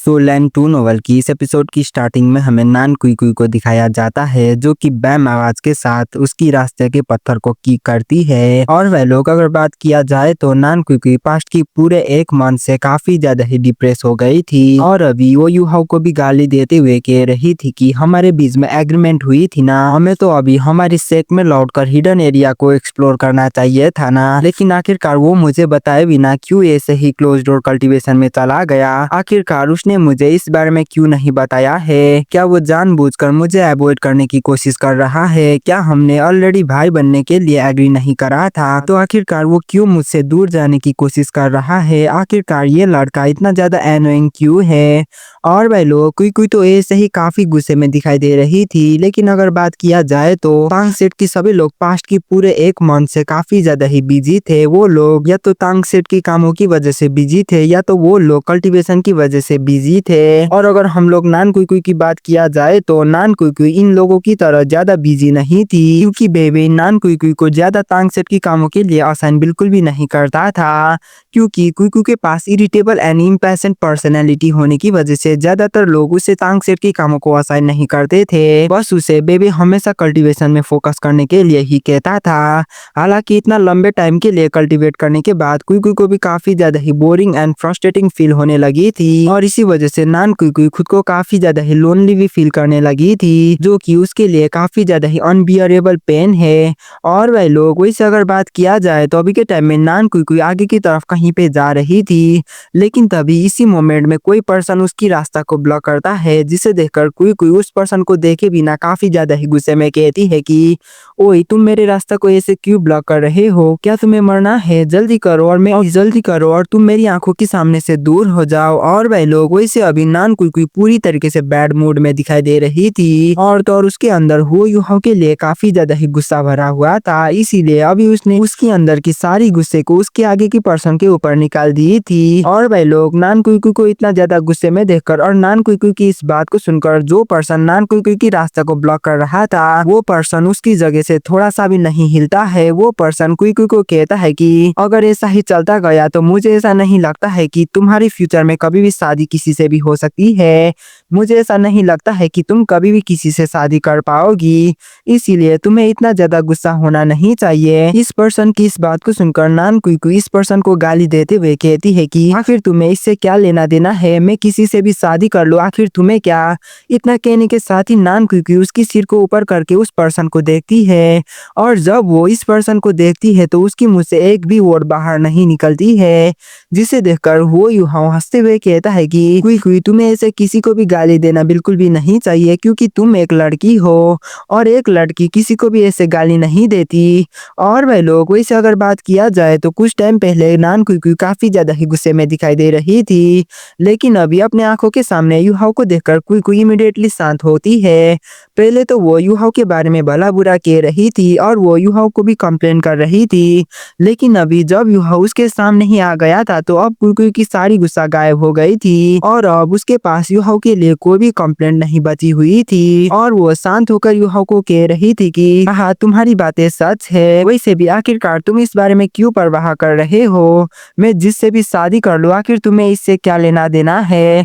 सोलैंड 2 novel की इस episode की स्टार्टिंग में हमें नान कुई कुई को दिखाया जाता है जो कि बैम आवाज के साथ उसकी रास्ते के पत्थर को किक करती है। और वह लोग अगर बात किया जाए तो नान कुई कुई पास्ट की पूरे एक मंथ से काफी ज्यादा ही डिप्रेस हो गई थी और अभी वो यूहाओ को भी गाली देते हुए कह रही थी कि हमारे बीच में एग्रीमेंट हुई थी ना, हमें तो अभी हमारी सेक में लौटकर हिडन एरिया को एक्सप्लोर करना चाहिए था ना, लेकिन आखिरकार वो मुझे बताए बिना क्यों ऐसे ही क्लोज डोर कल्टीवेशन में चला गया। आखिरकार उसने मुझे इस बारे में क्यों नहीं बताया है? क्या वो जानबूझकर मुझे अवॉइड करने की कोशिश कर रहा है? क्या हमने ऑलरेडी भाई बनने के लिए एग्री नहीं करा था? तो आखिरकार वो क्यों मुझसे दूर जाने की कोशिश कर रहा है? आखिरकार ये लड़का इतना ज्यादा एनोइंग क्यों है? और भाई लोग कुई कुई तो ऐसे ही काफी गुस्से में दिखाई दे रही थी, लेकिन अगर बात किया जाए तो तांग सेट की सभी लोग पास्ट की पूरे एक मंथ से काफी ज्यादा ही बिजी थे। वो लोग या तो तांग सेट की कामों की वजह से बिजी थे या तो वो लोग कल्टीवेशन की वजह से बिजी थे। और अगर हम लोग नान कुई कुई की बात किया जाए तो नान कुई कुई इन लोगों की तरह ज्यादा बिजी नहीं थी, क्योंकि बेबी नान कुई कुई को ज्यादा तांग सेट की कामों के लिए असाइन बिल्कुल भी नहीं करता था, क्योंकि कुई कुई के पास इरिटेबल एंड इम्पेशेंट पर्सनैलिटी होने की वजह से ज्यादातर लोग उसे तांग सेट की कामों को असाइन नहीं करते थे। बस उसे बेबी हमेशा कल्टीवेशन में फोकस करने के लिए ही कहता था। हालांकि इतना लंबे टाइम के लिए कल्टीवेट करने के बाद कुई कुई को भी काफी ज्यादा ही बोरिंग एंड फ्रस्ट्रेटिंग फील होने लगी थी और इसी वजह से नान कुई कुई खुद को काफी ज्यादा ही लोनली भी फील करने लगी थी, जो कि उसके लिए काफी ज्यादा ही अनबियरेबल पेन है। और वह लोग वैसे अगर बात किया जाए तो अभी के टाइम में नान कुई कुई आगे की तरफ कहीं पे जा रही थी, लेकिन तभी इसी मोमेंट में कोई पर्सन उसकी रास्ता को ब्लॉक करता है, जिसे देखकर कुई कुई उस पर्सन को देखे बिना काफी ज्यादा ही गुस्से में कहती है कि ओए तुम मेरे रास्ता को ऐसे क्यों ब्लॉक कर रहे हो? क्या तुम्हें मरना है? जल्दी करो और तुम मेरी आंखों के सामने से दूर हो जाओ। और वह लोग वैसे अभी नान कुई कुई पूरी तरीके से बैड मूड में दिखाई दे रही थी और तो और उसके अंदर हो यूहाओ के लिए काफी ज्यादा ही गुस्सा भरा हुआ था, इसीलिए अभी उसने उसके अंदर की सारी गुस्से को उसके आगे की पर्सन के ऊपर निकाल दी थी। और वह लोग नान कुई कुई को इतना ज्यादा गुस्से में देखकर और नान कुई कुई की इस बात को सुनकर जो पर्सन नान कुई कुई की रास्ता को ब्लॉक कर रहा था वो पर्सन उसकी जगह से थोड़ा सा भी नहीं हिलता है। वो पर्सन कुई कुई को कहता है कि अगर ऐसा ही चलता गया तो मुझे ऐसा नहीं लगता है कि तुम्हारी फ्यूचर में कभी भी शादी किसी से भी हो सकती है। मुझे ऐसा नहीं लगता है कि तुम कभी भी किसी से शादी कर पाओगी, इसीलिए तुम्हें इतना ज्यादा गुस्सा होना नहीं चाहिए। इस पर्सन की इस बात को सुनकर नान कुई कुई इस पर्सन को गाली देते हुए कहती है कि आखिर तुम्हें इससे क्या लेना देना है? मैं किसी से भी शादी कर लूं, आखिर तुम्हें क्या? इतना कहने के साथ ही नान कुई कुई उसकी सिर को ऊपर करके उस पर्सन को देखती है और जब वो इस पर्सन को देखती है तो उसकी मुंह से एक भी वर्ड बाहर नहीं निकलती है, जिसे देखकर वो यूहाओ हंसते हुए कहता है कि कुई कुई तुम्हें ऐसे किसी को भी गाली देना बिल्कुल भी नहीं चाहिए, क्योंकि तुम एक लड़की हो और एक लड़की किसी को भी ऐसे गाली नहीं देती। और वह लोग वैसे अगर बात किया जाए तो कुछ टाइम पहले नान कुई कुई काफी ज्यादा ही गुस्से में दिखाई दे रही थी, लेकिन अभी अपने आंखों के सामने यूहाओ को देखकर कुई कुई इमीडिएटली शांत होती है। पहले तो वो यूहाओ के बारे में भला बुरा कह रही थी और वो यूहाओ को भी कंप्लेन कर रही थी, लेकिन अभी जब यूहाओ उसके सामने ही आ गया था तो अब कुई कुई की सारी गुस्सा गायब हो गई थी और अब उसके पास यूहाओ के लिए कोई भी कंप्लेंट नहीं बची हुई थी। और वो शांत होकर यूहाओ को कह रही थी कि हाँ तुम्हारी बातें सच है, वैसे भी आखिरकार तुम इस बारे में क्यों परवाह कर रहे हो? मैं जिससे भी शादी कर लूं आखिर तुम्हें इससे क्या लेना देना है?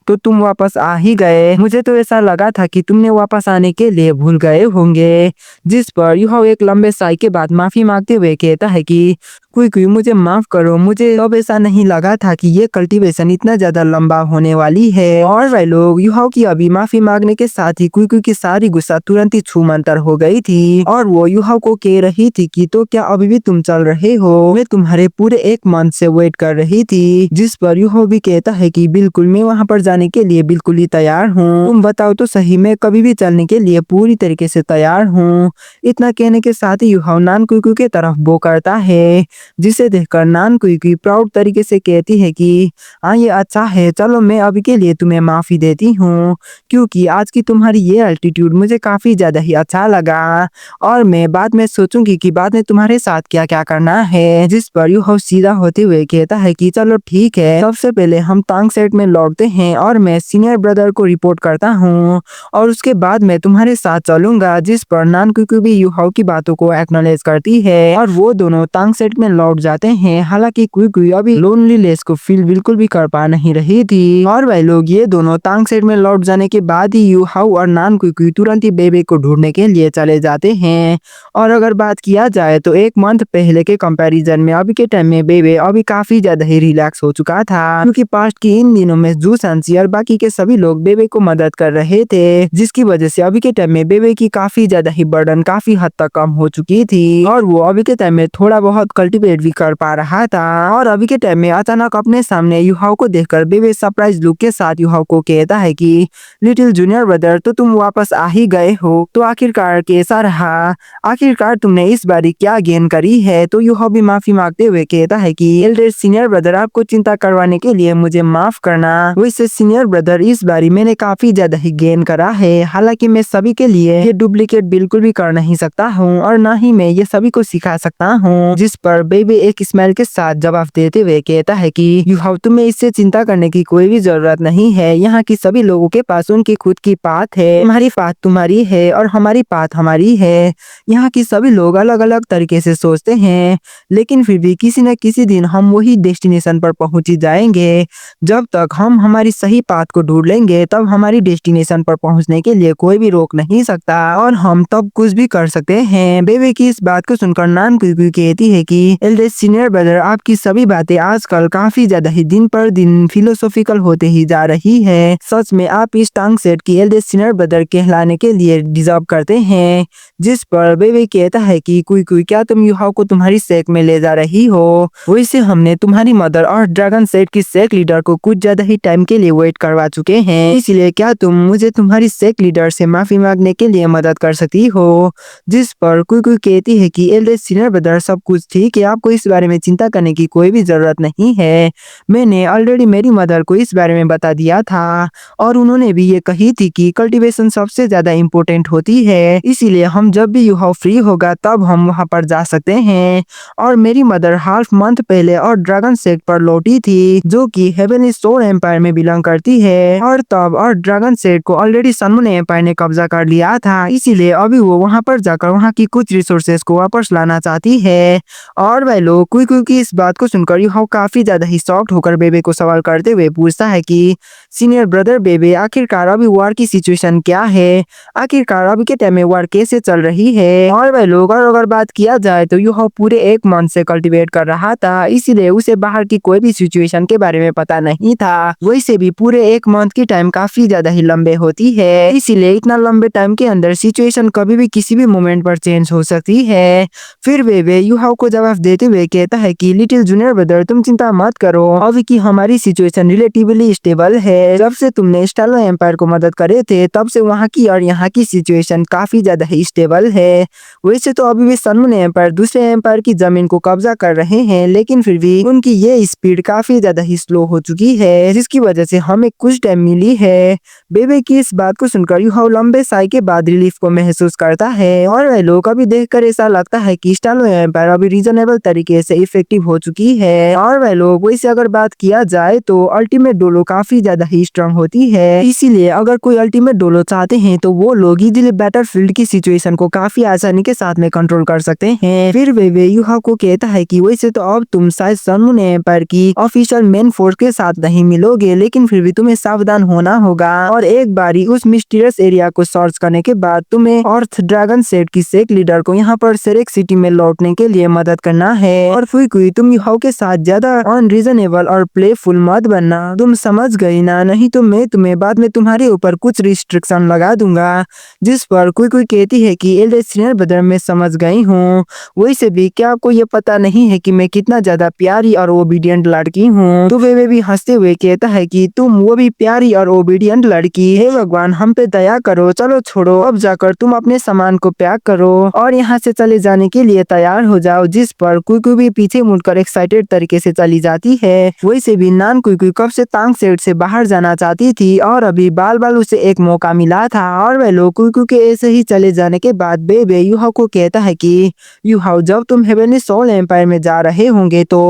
तो तुम वापस आ ही गए, मुझे तो ऐसा लगा था कि तुमने वापस आने के लिए भूल गए होंगे। जिस पर यूहाओ एक लंबे साई के बाद माफी मांगते हुए कहता है कि कुई कुई मुझे माफ करो, मुझे अब ऐसा नहीं लगा था कि ये कल्टीवेशन इतना ज्यादा लंबा होने वाली है। और वह लोग यूहाओ की अभी माफी मांगने के साथ ही कुई कुई की सारी गुस्सा तुरंत ही छूमंतर हो गई थी और वो यूहाओ को कह रही थी कि तो क्या अभी भी तुम चल रहे हो? मैं तुम्हारे पूरे एक मंथ से वेट कर रही थी। जिस पर यूहाओ भी कहता है कि बिल्कुल मैं वहां पर जाने के लिए बिल्कुल ही तैयार हूँ, तुम बताओ तो सही, मैं कभी भी चलने के लिए पूरी तरीके से तैयार हूँ। इतना कहने के साथ ही यूहाओ नान कुई कुई के तरफ बो करता है, जिसे देखकर नान कुई कुई प्राउड तरीके से कहती है कि हाँ ये अच्छा है, चलो मैं अभी के लिए तुम्हें माफी देती हूँ, क्योंकि आज की तुम्हारी ये एटीट्यूड मुझे काफी ज्यादा ही अच्छा लगा और मैं बाद में सोचूंगी कि बाद में तुम्हारे साथ क्या क्या करना है। जिस पर यूहाओ सीधा होते हुए कहता है कि चलो ठीक है, सबसे पहले हम तांग सेट में लौटते हैं और मैं सीनियर ब्रदर को रिपोर्ट करता हूँ और उसके बाद मैं तुम्हारे साथ चलूंगा। जिस पर नान कुई कुई भी यूहाओ की बातों को एक्नॉलेज करती है और वो दोनों तांग सेट में लौट जाते हैं। हालांकि कुई कुई अभी लोनलीनेस को फील बिल्कुल भी कर पा नहीं रही थी और वह लोग ये दोनों तांग सेट में लौट जाने के बाद ही यू हाउ और नान कुई कुई तुरंत ही बेबे को ढूंढने के लिए चले जाते हैं। और अगर बात किया जाए तो एक मंथ पहले के कंपैरिजन में अभी के टाइम में बेबे अभी काफी ज्यादा ही रिलैक्स हो चुका था, क्योंकि पास्ट के इन दिनों में जू सांसी और बाकी के सभी लोग बेबे को मदद कर रहे थे, जिसकी वजह से अभी के टाइम में बेबे की काफी ज्यादा ही बर्डन काफी हद तक कम हो चुकी थी और वो अभी के टाइम में थोड़ा बहुत कल्टीवेट भी कर पा रहा था। और अभी के टाइम में अचानक अपने सामने यूहाओ को देखकर बेबे सरप्राइज लुक के साथ यूहाओ को कहता है कि लिटिल जूनियर ब्रदर, तो तुम वापस आ ही गए हो, तो आखिरकार कैसा रहा, आखिरकार तुमने इस बारी क्या गेन करी है। तो यूहाओ भी माफी मांगते हुए कहता है कि एल्डर सीनियर ब्रदर, आपको चिंता करवाने के लिए मुझे माफ करना। वैसे सीनियर ब्रदर, इस बारी मैंने काफी ज्यादा ही गेन करा है। हालांकि मैं सभी के लिए ये डुप्लीकेट बिल्कुल भी कर नहीं सकता हूँ और ना ही मैं ये सभी को सिखा सकता हूँ। जिस पर बेबी एक स्माइल के साथ जवाब देते हुए कहता है कि यूहाओ, तुम्हें इससे चिंता करने की कोई भी जरूरत नहीं है। यहाँ की सभी लोगों के पास उनकी खुद की पाथ है, तुम्हारी पाथ तुम्हारी है और हमारी पाथ हमारी है। यहाँ की सभी लोग अलग अलग तरीके से सोचते हैं, लेकिन फिर भी किसी न किसी दिन हम वही डेस्टिनेशन पर पहुंच ही जाएंगे। जब तक हम हमारी सही पाथ को ढूंढ लेंगे, तब हमारी डेस्टिनेशन पर पहुंचने के लिए कोई भी रोक नहीं सकता और हम तब कुछ भी कर सकते हैं। बेबे की इस बात को सुनकर नान कुई कुई कहती है कि एल्डेस्ट सीनियर ब्रदर, आपकी सभी बातें आजकल काफी ज्यादा ही दिन पर दिन फिलोसॉफिकल होते ही जा रही है। सच में आप इस टांग सेट की एल्डेस्ट सीनियर ब्रदर कहलाने के लिए डिजर्व करते हैं। जिस पर बेबे कहता है कि कुई कुई, क्या तुम यूहाओ को तुम्हारी सेक में ले जा रही हो? वैसे हमने तुम्हारी मदर और ड्रैगन सेट की सेक लीडर को कुछ ज्यादा ही टाइम के लिए वेट करवा चुके हैं, इसलिए क्या तुम मुझे तुम्हारी सेक लीडर से माफी मांगने के लिए मदद कर सकती हो? जिस पर कुई कुई कहती है कि एल्डेस्ट सीनियर ब्रदर, सब कुछ ठीक है, आपको इस बारे में चिंता करने की कोई भी जरूरत नहीं है। मैंने ऑलरेडी मेरी मदर को इस बारे में बता दिया था और उन्होंने भी ये कही थी कि कल्टीवेशन सबसे ज्यादा इम्पोर्टेंट होती है, इसीलिए हम जब भी यूहाओ फ्री होगा तब हम वहां पर जा सकते हैं। और मेरी मदर हाफ मंथ पहले और ड्रैगन सेट पर लौटी थी, जो कि हेवनली सोल एम्पायर में बिलोंग करती है और तब और ड्रैगन सेट को ऑलरेडी सनमून एम्पायर ने कब्जा कर लिया था, इसीलिए अभी वो वहां पर जाकर वहां की कुछ रिसोर्सेज को वापस लाना चाहती है। और वह लोग कुई कुई की इस बात को सुनकर यूहाओ काफी ज्यादा ही शॉक्ड होकर बेबे को सवाल करते हुए पूछता है कि सीनियर ब्रदर बेबे, आखिरकार अभी वार की सिचुएशन क्या है, आखिरकार अभी के टाइम में वार कैसे चल रही है? और वह लोग, और अगर बात किया जाए तो यूहाओ पूरे एक मंथ से कल्टीवेट कर रहा था, इसीलिए उसे बाहर की कोई भी सिचुएशन के बारे में पता नहीं था। वैसे भी पूरे एक मंथ की टाइम काफी ज्यादा ही लंबे होती है, इसीलिए इतना लंबे टाइम के अंदर सिचुएशन कभी भी किसी भी मोमेंट पर चेंज हो सकती है। फिर बेबे यूहाओ को जवाब देते हुए कहता है कि लिटिल जूनियर ब्रदर, तुम चिंता मत करो, अभी की हमारी सिचुएशन रिलेटिवली स्टेबल है। जब से तुमने स्टालो एम्पायर को मदद करे थे, तब से वहाँ की और यहाँ की सिचुएशन काफी ज्यादा ही स्टेबल है। वैसे तो अभी भी सनमून एम्पायर दूसरे एम्पायर की जमीन को कब्जा कर रहे हैं, लेकिन फिर भी उनकी ये स्पीड काफी ज्यादा ही स्लो हो चुकी है, जिसकी वजह से हमें कुछ टाइम मिली है। बेबे की इस बात को सुनकर यूहाओ लंबे साय के बाद रिलीफ को महसूस करता है और वह लोग अभी देखकर ऐसा लगता है कि स्टालो एम्पायर अभी रीजनेबल तरीके से इफेक्टिव हो चुकी है। और वह लोग, वैसे अगर बात किया जाए तो अल्टीमेट डोलो काफी ज्यादा ही स्ट्रांग होती है, इसीलिए अगर कोई अल्टीमेट डोलो चाहते हैं तो वो लोग इजीली बैटलफील्ड की सिचुएशन को काफी आसानी के साथ में कंट्रोल कर सकते हैं। फिर वे यूहाओ को कहता है कि वैसे तो अब तुम शायद सनमून एम्पायर की ऑफिशियल मेन फोर्स के साथ नहीं मिलोगे, लेकिन फिर भी तुम्हें सावधान होना होगा और एक बारी उस मिस्टीरियस एरिया को सर्च करने के बाद तुम्हें अर्थ ड्रैगन सेट की सेक लीडर को यहाँ पर सेरेक सिटी में लौटने के लिए मदद करना है। और फुई, तुम यूहाओ के साथ ज्यादा अनरीजनेबल और प्लेफुल मत बनना, तुम समझ गई ना, नहीं तो मैं तुम्हें बाद में तुम्हारे ऊपर कुछ रिस्ट्रिक्शन लगा दूंगा। जिस पर कुई कहती है कि एल्डर सीनियर ब्रदर, मैं समझ गई हूँ, वैसे भी क्या आपको ये पता नहीं है कि मैं कितना ज्यादा प्यारी और ओबीडियंट लड़की हूँ? तो वे भी हंसते हुए कहता है कि तुम वो भी प्यारी और ओबीडियंट लड़की, हे भगवान हम पे दया करो, चलो छोड़ो, अब जाकर तुम अपने सामान को पैक करो और यहाँ से चले जाने के लिए तैयार हो जाओ। जिस पर कुई भी पीछे मुड़कर एक्साइटेड तरीके से चली जाती है। वैसे भी नान कुई कब से तांग सेट से बाहर जाना चाहती थी और अभी बाल उसे एक मौका मिला था। और वह लोग कुई के ऐसे ही चले जाने के बाद बेबे यूहाओ को कहता है कि यूहाओ, जब तुम हेवनली सोल एम्पायर में जा रहे होंगे तो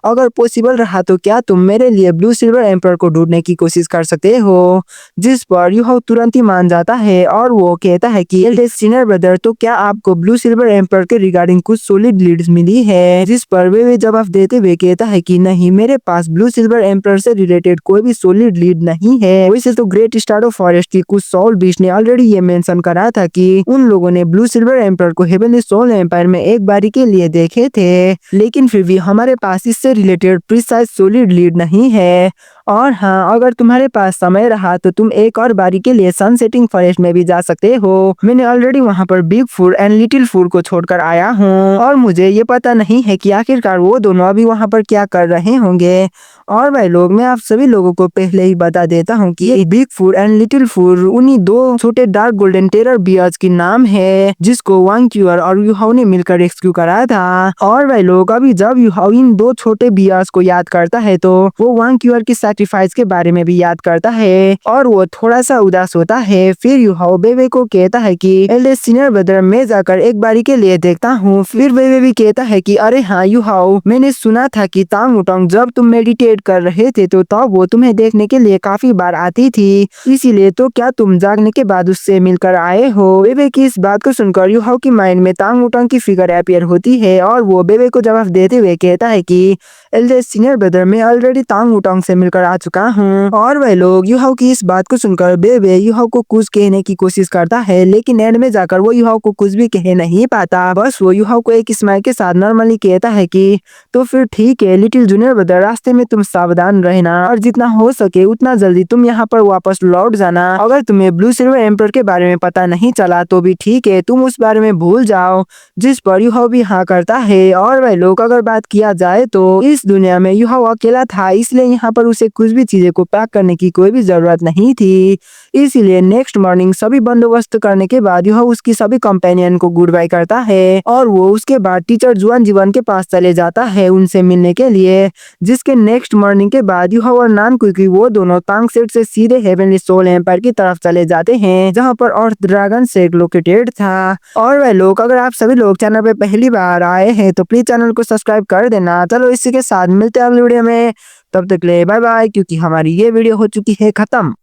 अगर पॉसिबल रहा तो क्या तुम मेरे लिए ब्लू सिल्वर एम्पायर को ढूंढने की कोशिश कर सकते हो? जिस पर यूहाओ तुरंत ही मान जाता है और वो कहता है कि एल्डेस्ट सीनियर ब्रदर, तो क्या आपको ब्लू सिल्वर एम्पायर के रिगार्डिंग कुछ सॉलिड लीड्स मिली है, जिस पर वे जवाब देते हुए कहता है कि नहीं, मेरे पास ब्लू सिल्वर एम्पर से रिलेटेड कोई भी सॉलिड लीड नहीं है। वैसे तो ग्रेट स्टारो फॉरेस्ट की कुछ सोल बीच ने ऑलरेडी ये मेंशन करा था कि उन लोगों ने ब्लू सिल्वर एम्पर को हेवनली सोल एम्पायर में एक बारी के लिए देखे थे, लेकिन फिर भी हमारे पास इससे रिलेटेड प्रिसाइज सॉलिड लीड नहीं है। और हाँ, अगर तुम्हारे पास समय रहा तो तुम एक और बारी के लिए सनसेटिंग फॉरेस्ट में भी जा सकते हो। मैंने ऑलरेडी वहाँ पर big food and little food को छोड़कर आया हूँ और मुझे ये पता नहीं है कि आखिरकार वो दोनों अभी वहाँ पर क्या कर रहे होंगे। और भाई लोग, मैं आप सभी लोगों को पहले ही बता देता हूँ कि ये big food and little food उन्हीं दो छोटे डार्क गोल्डन टेरर बियर्स की नाम है, जिसको वांग क्यूअर और यूहाओ ने मिलकर रेस्क्यू करा था। और भाई लोग, अभी जब यूहाओ इन दो छोटे बियर्स को याद करता है तो वो वांग क्यूअर की सैक्रिफाइस के बारे में भी याद करता है और वो थोड़ा सा उदास होता है। फिर यूहाओ बेबे को कहता है कि एल्डेस्ट सीनियर ब्रदर, मैं जाकर एक बारी के लिए देखता हूँ। फिर बेबे भी कहता है कि अरे हाँ यूहाओ, मैंने सुना था कि तांग उटोंग जब तुम मेडिटेट कर रहे थे तो तब वो तुम्हें देखने के लिए काफी बार आती थी, इसीलिए तो क्या तुम जागने के बाद उससे मिलकर आए हो। बेबे की इस बात को सुनकर यूहाओ की माइंड में तांग उटोंग की फिगर अपीयर होती है और वो बेबे को जवाब देते हुए कहता है कि एल्डेस्ट सीनियर ब्रदर, मैं ऑलरेडी तांग उटोंग से मिलकर आ चुका हूँ। और वह लोग, यूहाओ की इस बात को सुनकर बेबे यूहाओ को कुछ कहने की कोशिश करता है, लेकिन एंड में जाकर वो यूहाओ को कुछ भी कह नहीं पाता। बस वो यूहाओ को एक स्माइल के साथ नॉर्मली कहता है कि तो फिर ठीक है लिटिल जूनियर ब्रदर, रास्ते में तुम सावधान रहना और जितना हो सके उतना जल्दी तुम यहाँ पर वापस लौट जाना। अगर तुम्हें ब्लू सिल्वर एम्पर के बारे में पता नहीं चला तो भी ठीक है, तुम उस बारे में भूल जाओ। जिस पर यूहाओ भी हाँ करता है। और वह लोग, अगर बात किया जाए तो इस दुनिया में यूहाओ अकेला था, इसलिए यहाँ पर उसे कुछ भी चीजें को पैक करने की कोई भी जरूरत नहीं थी। इसीलिए नेक्स्ट मॉर्निंग सभी बंदोबस्त करने के बाद यूहाओ उसकी सभी कंपेनियन को गुड बाय करता है और वो उसके बाद टीचर जुआन जीवन के पास चले जाता है उनसे मिलने के लिए। जिसके नेक्स्ट मॉर्निंग के बाद यूहाओ और नानकुई वो दोनों तांग सेट से सीधे हेवनली सोल एम्पायर की तरफ चले जाते हैं, जहाँ पर अर्थ ड्रैगन सेट लोकेटेड था। और वह लोग, अगर आप सभी लोग चैनल पे पहली बार आए हैं तो प्लीज चैनल को सब्सक्राइब कर देना। चलो इसी के साथ मिलते हैं अगली वीडियो में, तब तक ले बाय बाय, क्योंकि हमारी ये वीडियो हो चुकी है खत्म।